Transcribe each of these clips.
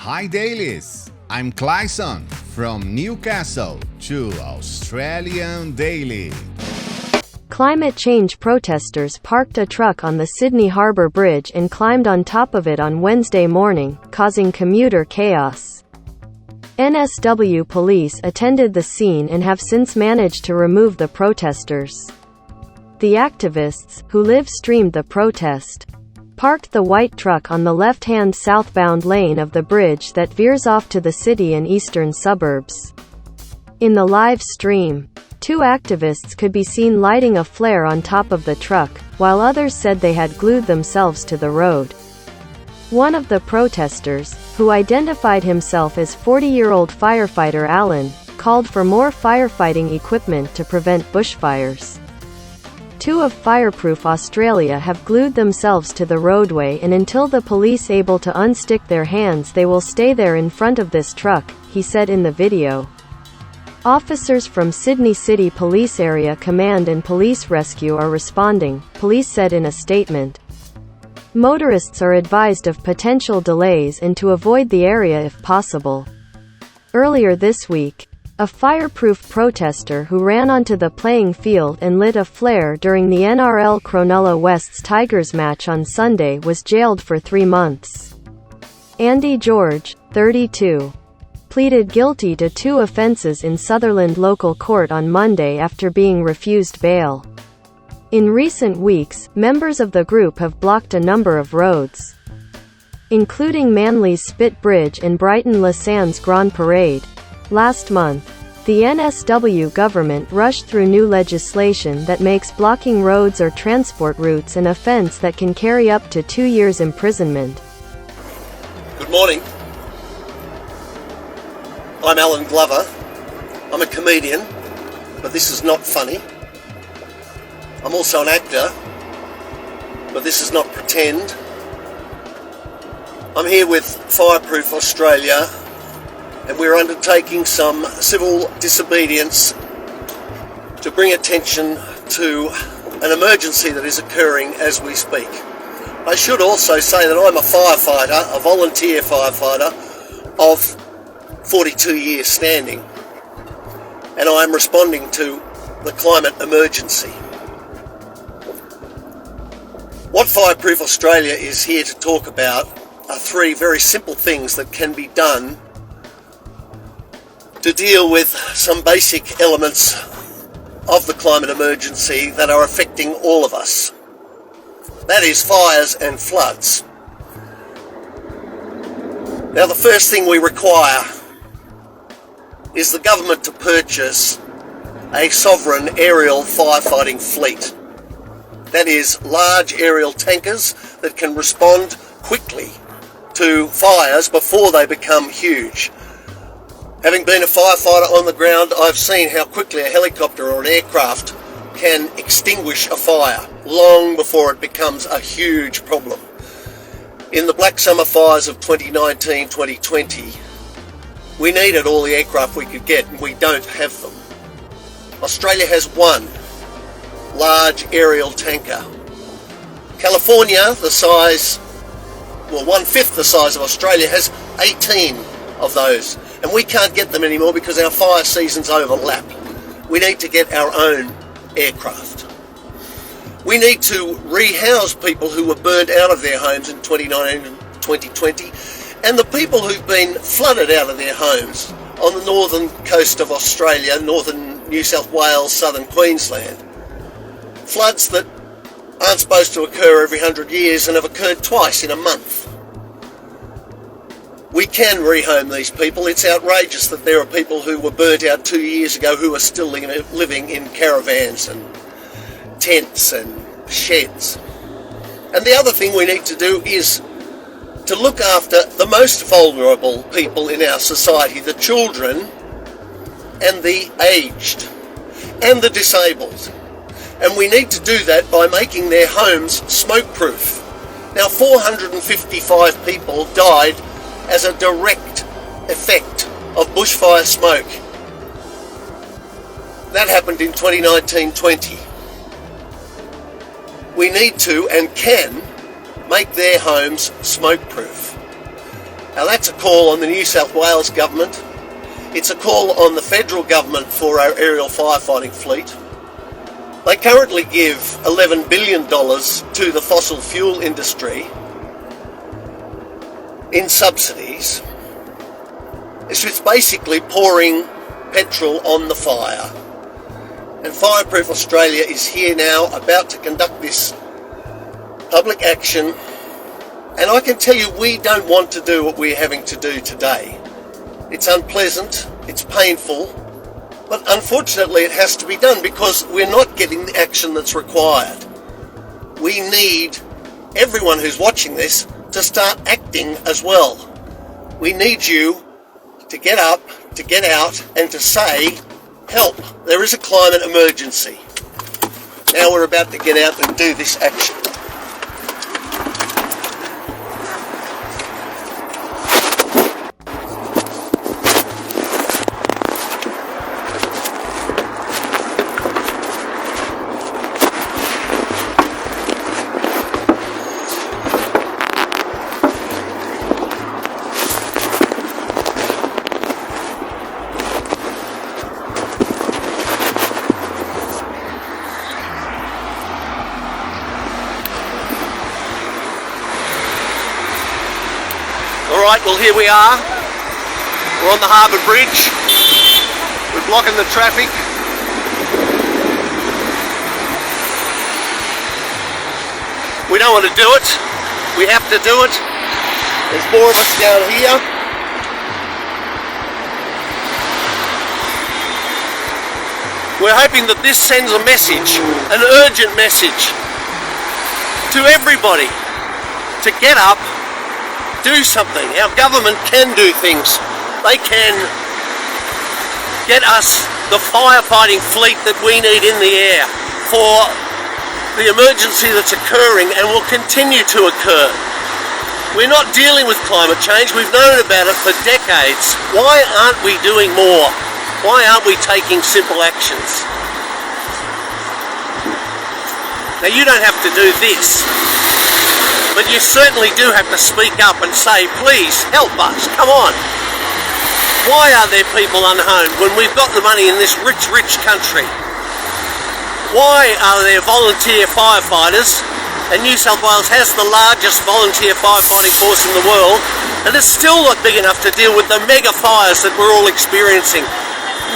Hi Dailies, I'm Clyson from Newcastle to Australian Daily. Climate change protesters parked a truck on the Sydney Harbour Bridge and climbed on top of it on Wednesday morning, causing commuter chaos. NSW police attended the scene and have since managed to remove the protesters. The activists, who live-streamed the protest, parked the white truck on the left-hand southbound lane of the bridge that veers off to the city and eastern suburbs. In the live stream, two activists could be seen lighting a flare on top of the truck, while others said they had glued themselves to the road. One of the protesters, who identified himself as 40-year-old firefighter Alan, called for more firefighting equipment to prevent bushfires. Two of Fireproof Australia have glued themselves to the roadway, and until the police able to unstick their hands they will stay there in front of this truck, he said in the video. Officers from Sydney City Police Area Command and Police Rescue are responding, police said in a statement. Motorists are advised of potential delays and to avoid the area if possible. Earlier this week, a fireproof protester who ran onto the playing field and lit a flare during the NRL Cronulla West's Tigers match on Sunday was jailed for 3 months. Andy George, 32, pleaded guilty to 2 offences in Sutherland local court on Monday after being refused bail. In recent weeks, members of the group have blocked a number of roads, including Manly's Spit Bridge and Brighton La Sands Grand Parade. Last month, the NSW government rushed through new legislation that makes blocking roads or transport routes an offence that can carry up to 2 years imprisonment. Good morning. I'm Alan Glover. I'm a comedian, but this is not funny. I'm also an actor, but this is not pretend. I'm here with Fireproof Australia, and we're undertaking some civil disobedience to bring attention to an emergency that is occurring as we speak. I should also say that I'm a firefighter, a volunteer firefighter of 42 years standing, and I'm responding to the climate emergency. What Fireproof Australia is here to talk about are 3 very simple things that can be done to deal with some basic elements of the climate emergency that are affecting all of us. That is fires and floods. Now, the first thing we require is the government to purchase a sovereign aerial firefighting fleet. That is, large aerial tankers that can respond quickly to fires before they become huge. Having been a firefighter on the ground, I've seen how quickly a helicopter or an aircraft can extinguish a fire long before it becomes a huge problem. In the Black Summer fires of 2019-2020, we needed all the aircraft we could get, and we don't have them. Australia has 1 large aerial tanker. California, the size, 1/5 the size of Australia, has 18 of those. And we can't get them anymore because our fire seasons overlap. We need to get our own aircraft. We need to rehouse people who were burned out of their homes in 2019 and 2020, and the people who've been flooded out of their homes on the northern coast of Australia, northern New South Wales, southern Queensland. Floods that aren't supposed to occur every 100 years and have occurred twice in a month. We can rehome these people. It's outrageous that there are people who were burnt out 2 years ago who are still living in caravans and tents and sheds. And the other thing we need to do is to look after the most vulnerable people in our society, the children and the aged and the disabled. And we need to do that by making their homes smoke-proof. Now, 455 people died as a direct effect of bushfire smoke. That happened in 2019-20. We need to and can make their homes smoke-proof. Now that's a call on the New South Wales government. It's a call on the federal government for our aerial firefighting fleet. They currently give $11 billion to the fossil fuel industry in subsidies. It's just basically pouring petrol on the fire. And Fireproof Australia is here now, about to conduct this public action. And I can tell you, we don't want to do what we're having to do today. It's unpleasant, it's painful, but unfortunately it has to be done because we're not getting the action that's required. We need everyone who's watching this to start acting as well. We need you to get up, to get out, and to say, help, there is a climate emergency. Now we're about to get out and do this action. Alright, well here we are. We're on the Harbour Bridge. We're blocking the traffic. We don't want to do it. We have to do it. There's more of us down here. We're hoping that this sends a message, an urgent message to everybody to get up, do something. Our government can do things. They can get us the firefighting fleet that we need in the air for the emergency that's occurring and will continue to occur. We're not dealing with climate change. We've known about it for decades. Why aren't we doing more? Why aren't we taking simple actions? Now you don't have to do this, but you certainly do have to speak up and say, please help us, come on. Why are there people unhomed when we've got the money in this rich, rich country? Why are there volunteer firefighters? And New South Wales has the largest volunteer firefighting force in the world, and it's still not big enough to deal with the mega fires that we're all experiencing.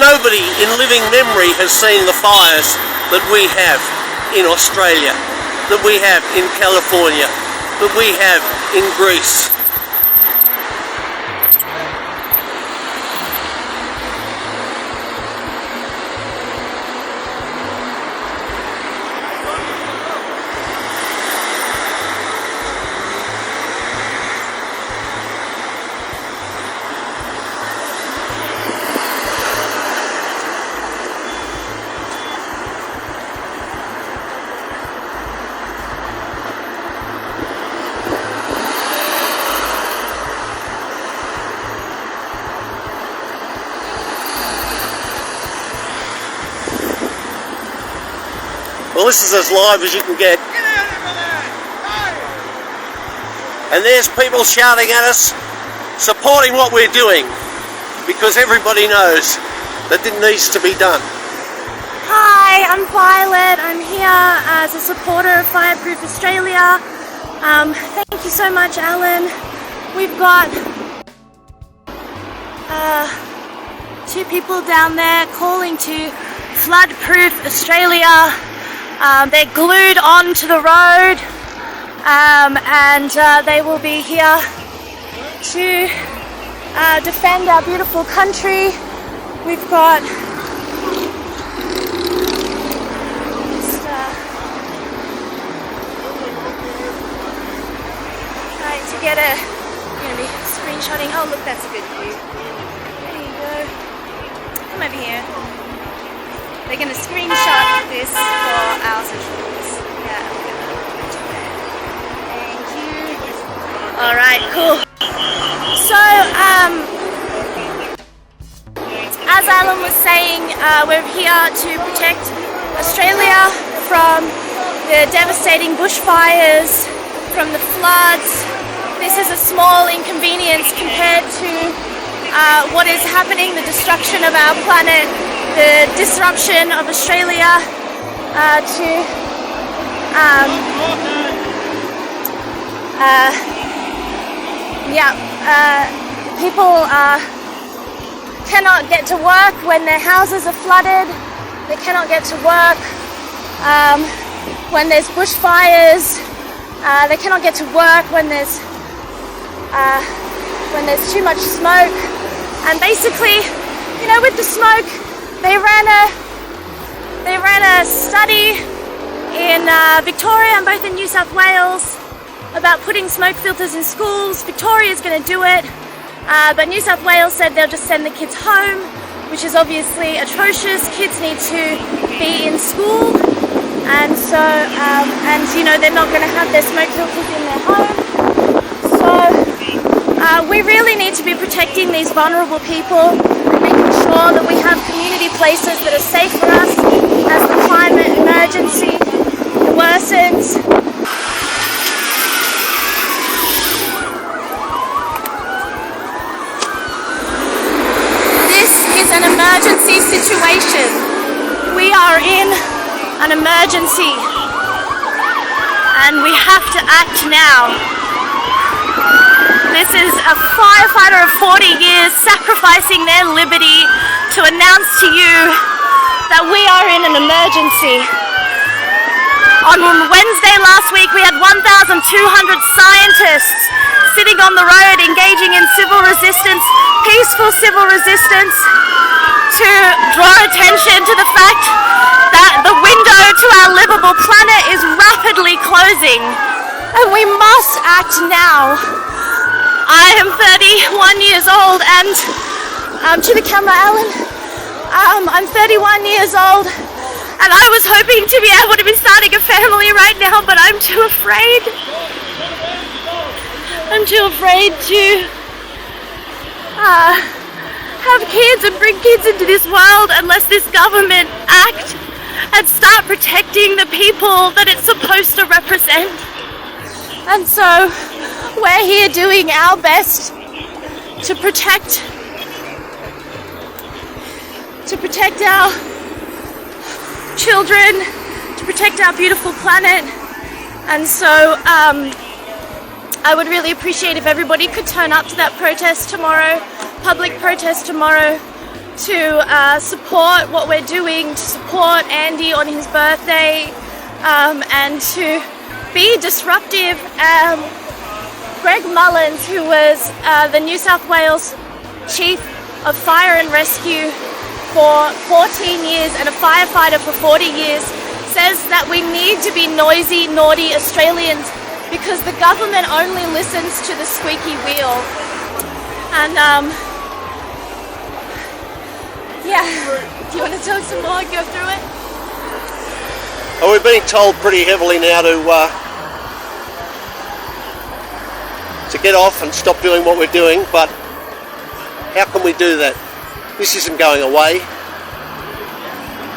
Nobody in living memory has seen the fires that we have in Australia, that we have in California, that we have in Greece. Well, this is as live as you can get. And there's people shouting at us, supporting what we're doing, because everybody knows that it needs to be done. Hi, I'm Violet. I'm here as a supporter of Fireproof Australia. Thank you so much, Alan. We've got two people down there calling to Floodproof Australia. They're glued onto the road, and they will be here to defend our beautiful country. We've got trying to get a, gonna be screenshotting. Oh look, that's a good view. There you go. Come over here. They're going to screenshot this for our socials. Yeah, look at that. Thank you. Alright, cool. So, as Alan was saying, we're here to protect Australia from the devastating bushfires, from the floods. this is a small inconvenience compared to what is happening, the destruction of our planet, the disruption of Australia people cannot get to work when their houses are flooded. They cannot get to work when there's bushfires. They cannot get to work when there's too much smoke. And basically, you know, with the smoke, they ran a study in Victoria and both in New South Wales about putting smoke filters in schools. Victoria's going to do it, but New South Wales said they'll just send the kids home, which is obviously atrocious. Kids need to be in school, and so you know, they're not going to have their smoke filters in their home. So we really need to be protecting these vulnerable people and making sure that we have community places that are safe for us as the climate emergency worsens. This is an emergency situation. We are in an emergency and we have to act now. This is a firefighter of 40 years sacrificing their liberty to announce to you that we are in an emergency. On Wednesday last week, we had 1,200 scientists sitting on the road engaging in civil resistance, peaceful civil resistance, to draw attention to the fact that the window to our livable planet is rapidly closing, and we must act now. I am 31 years old, and to the camera, Alan, I'm 31 years old, and I was hoping to be able to be starting a family right now, but I'm too afraid. I'm too afraid to have kids and bring kids into this world unless this government act and start protecting the people that it's supposed to represent. And so we're here doing our best to protect our children, to protect our beautiful planet. And so I would really appreciate if everybody could turn up to that protest tomorrow, public protest tomorrow, to support what we're doing, to support Andy on his birthday, and to be disruptive. Greg Mullins, who was the New South Wales Chief of Fire and Rescue for 14 years and a firefighter for 40 years, says that we need to be noisy, naughty Australians because the government only listens to the squeaky wheel. And yeah, do you want to talk some more and go through it? Well, we're being told pretty heavily now to get off and stop doing what we're doing, but how can we do that? This isn't going away.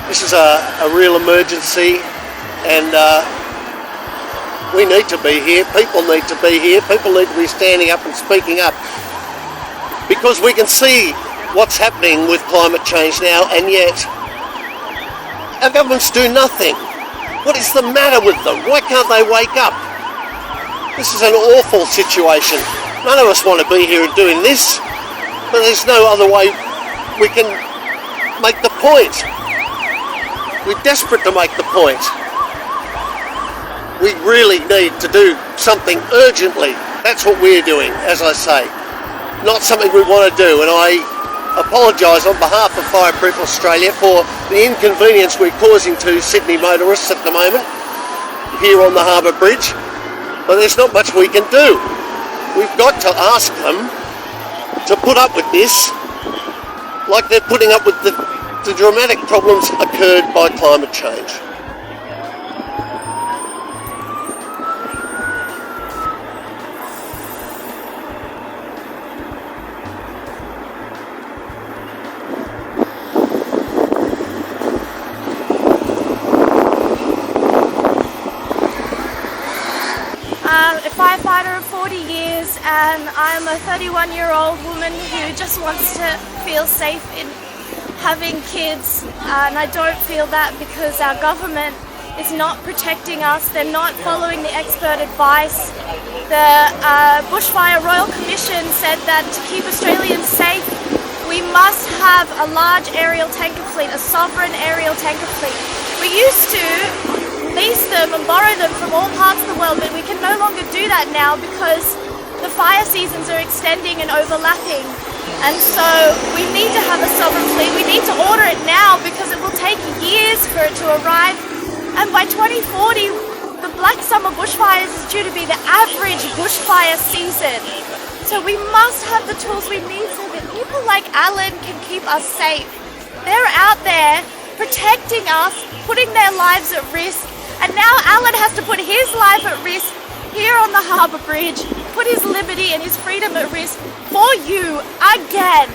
This is a real emergency, and we need to be here. People need to be here. People need to be standing up and speaking up, because we can see what's happening with climate change now, and yet our governments do nothing. What is the matter with them? Why can't they wake up? This is an awful situation. None of us want to be here doing this, but there's no other way we can make the point. We're desperate to make the point. We really need to do something urgently. That's what we're doing, as I say. Not something we want to do, and I apologise on behalf of Fireproof Australia for the inconvenience we're causing to Sydney motorists at the moment here on the Harbour Bridge, but there's not much we can do. We've got to ask them to put up with this like they're putting up with the dramatic problems occurred by climate change. A firefighter of 40 years and I'm a 31-year-old woman who just wants to feel safe in having kids, and I don't feel that because our government is not protecting us. They're not following the expert advice. The Bushfire Royal Commission said that to keep Australians safe, we must have a large aerial tanker fleet, a sovereign aerial tanker fleet. We used to lease them and borrow them from all parts of the world, but we can no longer do that now because the fire seasons are extending and overlapping. And so we need to have a sovereign fleet. We need to order it now because it will take years for it to arrive. And by 2040, the Black Summer bushfires is due to be the average bushfire season. So we must have the tools we need so that people like Alan can keep us safe. They're out there protecting us, putting their lives at risk. And now Alan has to put his life at risk here on the Harbour Bridge, put his liberty and his freedom at risk for you again,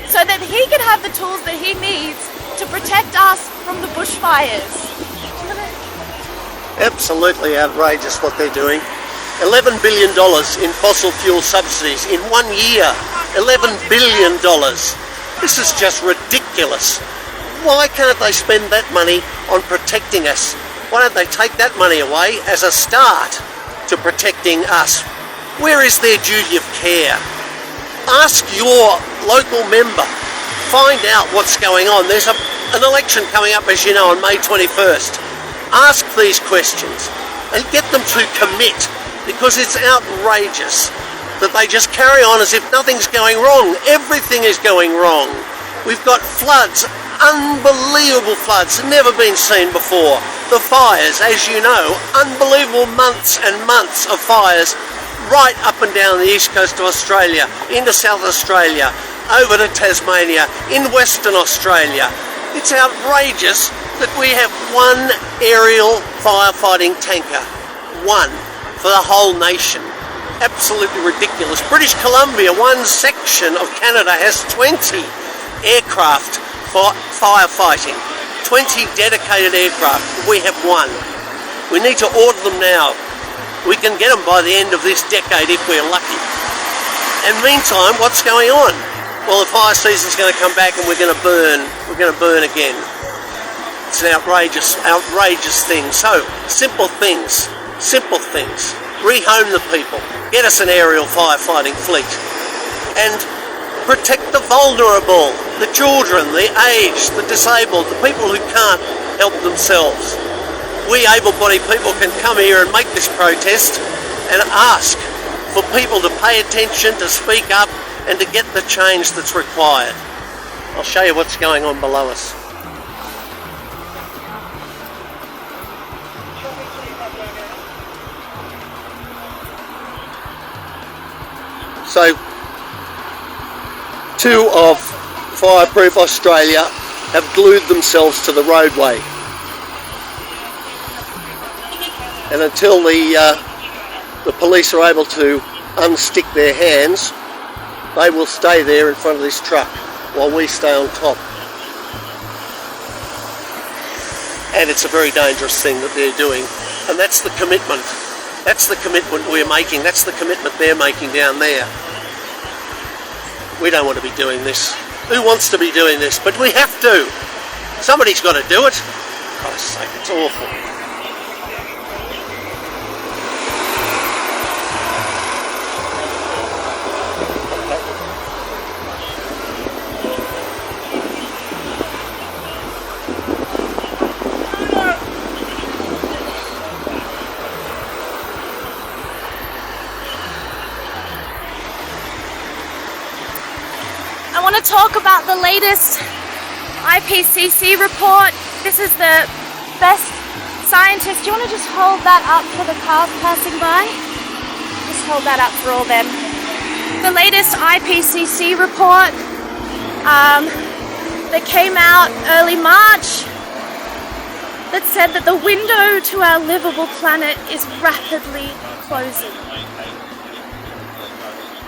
so that he can have the tools that he needs to protect us from the bushfires. Absolutely outrageous what they're doing. $11 billion in fossil fuel subsidies in 1 year. $11 billion. This is just ridiculous. Why can't they spend that money on protecting us? Why don't they take that money away as a start to protecting us? Where is their duty of care? Ask your local member. Find out what's going on. There's an election coming up, as you know, on May 21st. Ask these questions and get them to commit, because it's outrageous that they just carry on as if nothing's going wrong. Everything is going wrong. We've got floods, unbelievable floods, never been seen before. The fires, as you know, unbelievable months and months of fires right up and down the east coast of Australia, into South Australia, over to Tasmania, in Western Australia. It's outrageous that we have one aerial firefighting tanker, one, for the whole nation. Absolutely ridiculous. British Columbia, one section of Canada, has 20 aircraft for firefighting. 20 dedicated aircraft. We have one. We need to order them now. We can get them by the end of this decade if we're lucky. And meantime, what's going on? Well, the fire season's going to come back and we're going to burn. We're going to burn again. It's an outrageous thing. So, simple things. Rehome the people. Get us an aerial firefighting fleet. And protect the vulnerable, the children, the aged, the disabled, the people who can't help themselves. We able-bodied people can come here and make this protest and ask for people to pay attention, to speak up, and to get the change that's required. I'll show you what's going on below us. So, two of Fireproof Australia have glued themselves to the roadway. And until the police are able to unstick their hands, they will stay there in front of this truck while we stay on top. And it's a very dangerous thing that they're doing. And that's the commitment. That's the commitment we're making. That's the commitment they're making down there. We don't want to be doing this. Who wants to be doing this? But we have to. Somebody's got to do it. For Christ's sake, it's awful. I want to talk about the latest IPCC report. This is the best scientist. Do you want to just hold that up for the cars passing by? Just hold that up for all them. The latest IPCC report that came out early March that said that the window to our livable planet is rapidly closing.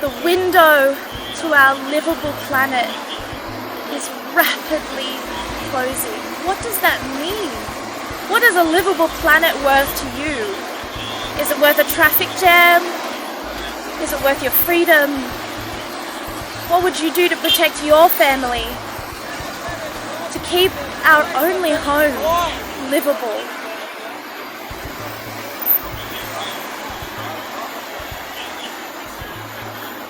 The window to our livable planet is rapidly closing. What does that mean? What is a livable planet worth to you? Is it worth a traffic jam? Is it worth your freedom? What would you do to protect your family? To keep our only home livable?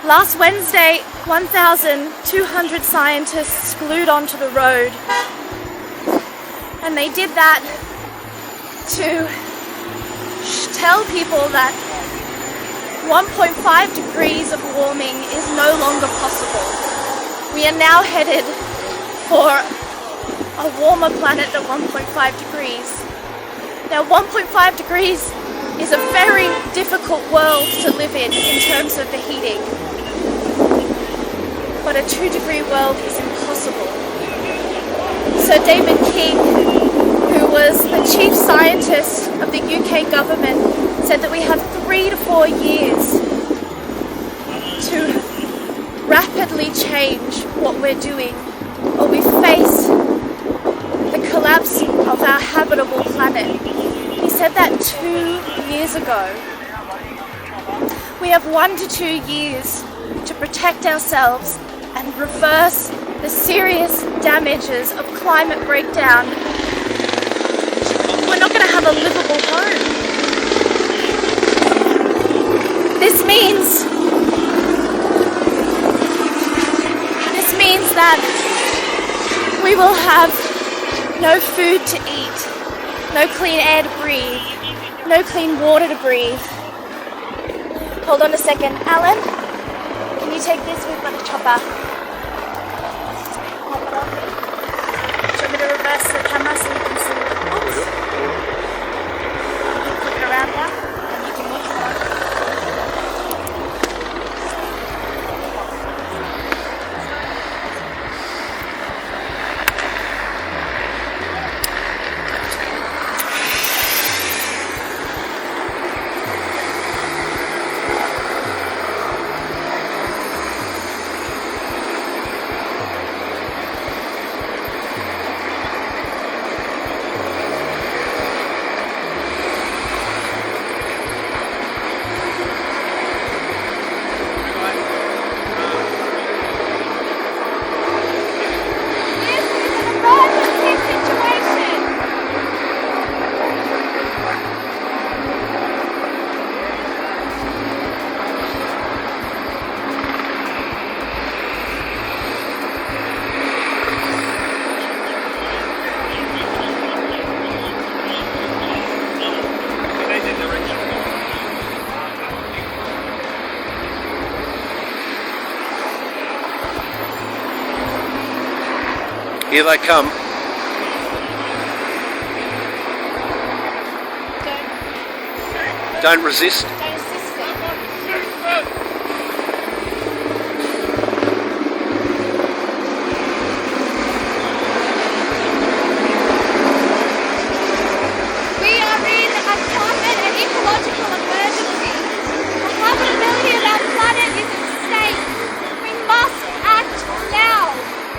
Last Wednesday, 1,200 scientists glued onto the road. And they did that to tell people that 1.5 degrees of warming is no longer possible. We are now headed for a warmer planet than 1.5 degrees. Now 1.5 degrees is a very difficult world to live in terms of the heating. But a 2-degree world is impossible. Sir David King, who was the chief scientist of the UK government, said that we have 3 to 4 years to rapidly change what we're doing, or we face the collapse of our habitable planet. He said that 2 years ago. We have 1 to 2 years to protect ourselves and reverse the serious damages of climate breakdown. We're not going to have a livable home. This means that we will have no food to eat, no clean air to breathe, no clean water to breathe. Hold on a second. Alan, can you take this? We've got a chopper. Do you want me to reverse the camera so you can see? Oops. Flip it around now and you can look. Here they come. Don't resist. Don't assist it. We are in a climate and ecological emergency. The habitability of our planet is at stake. We must act now.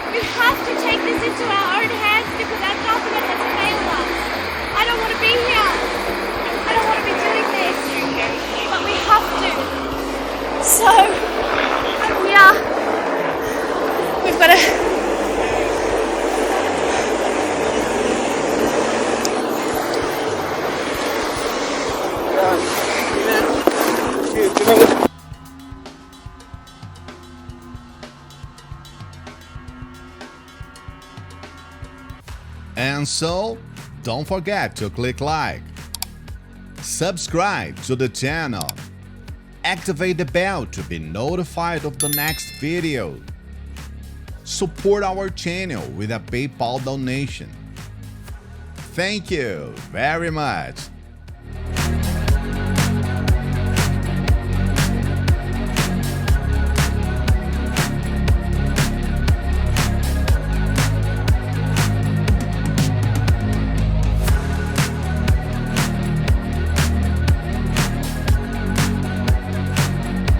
We have to take this into our own hands because our government has failed us. I don't want to be here. I don't want to be doing this. But we have to. So, I'm here. We've got to... And so, don't forget to click like, subscribe to the channel, activate the bell to be notified of the next video, support our channel with a PayPal donation. Thank you very much.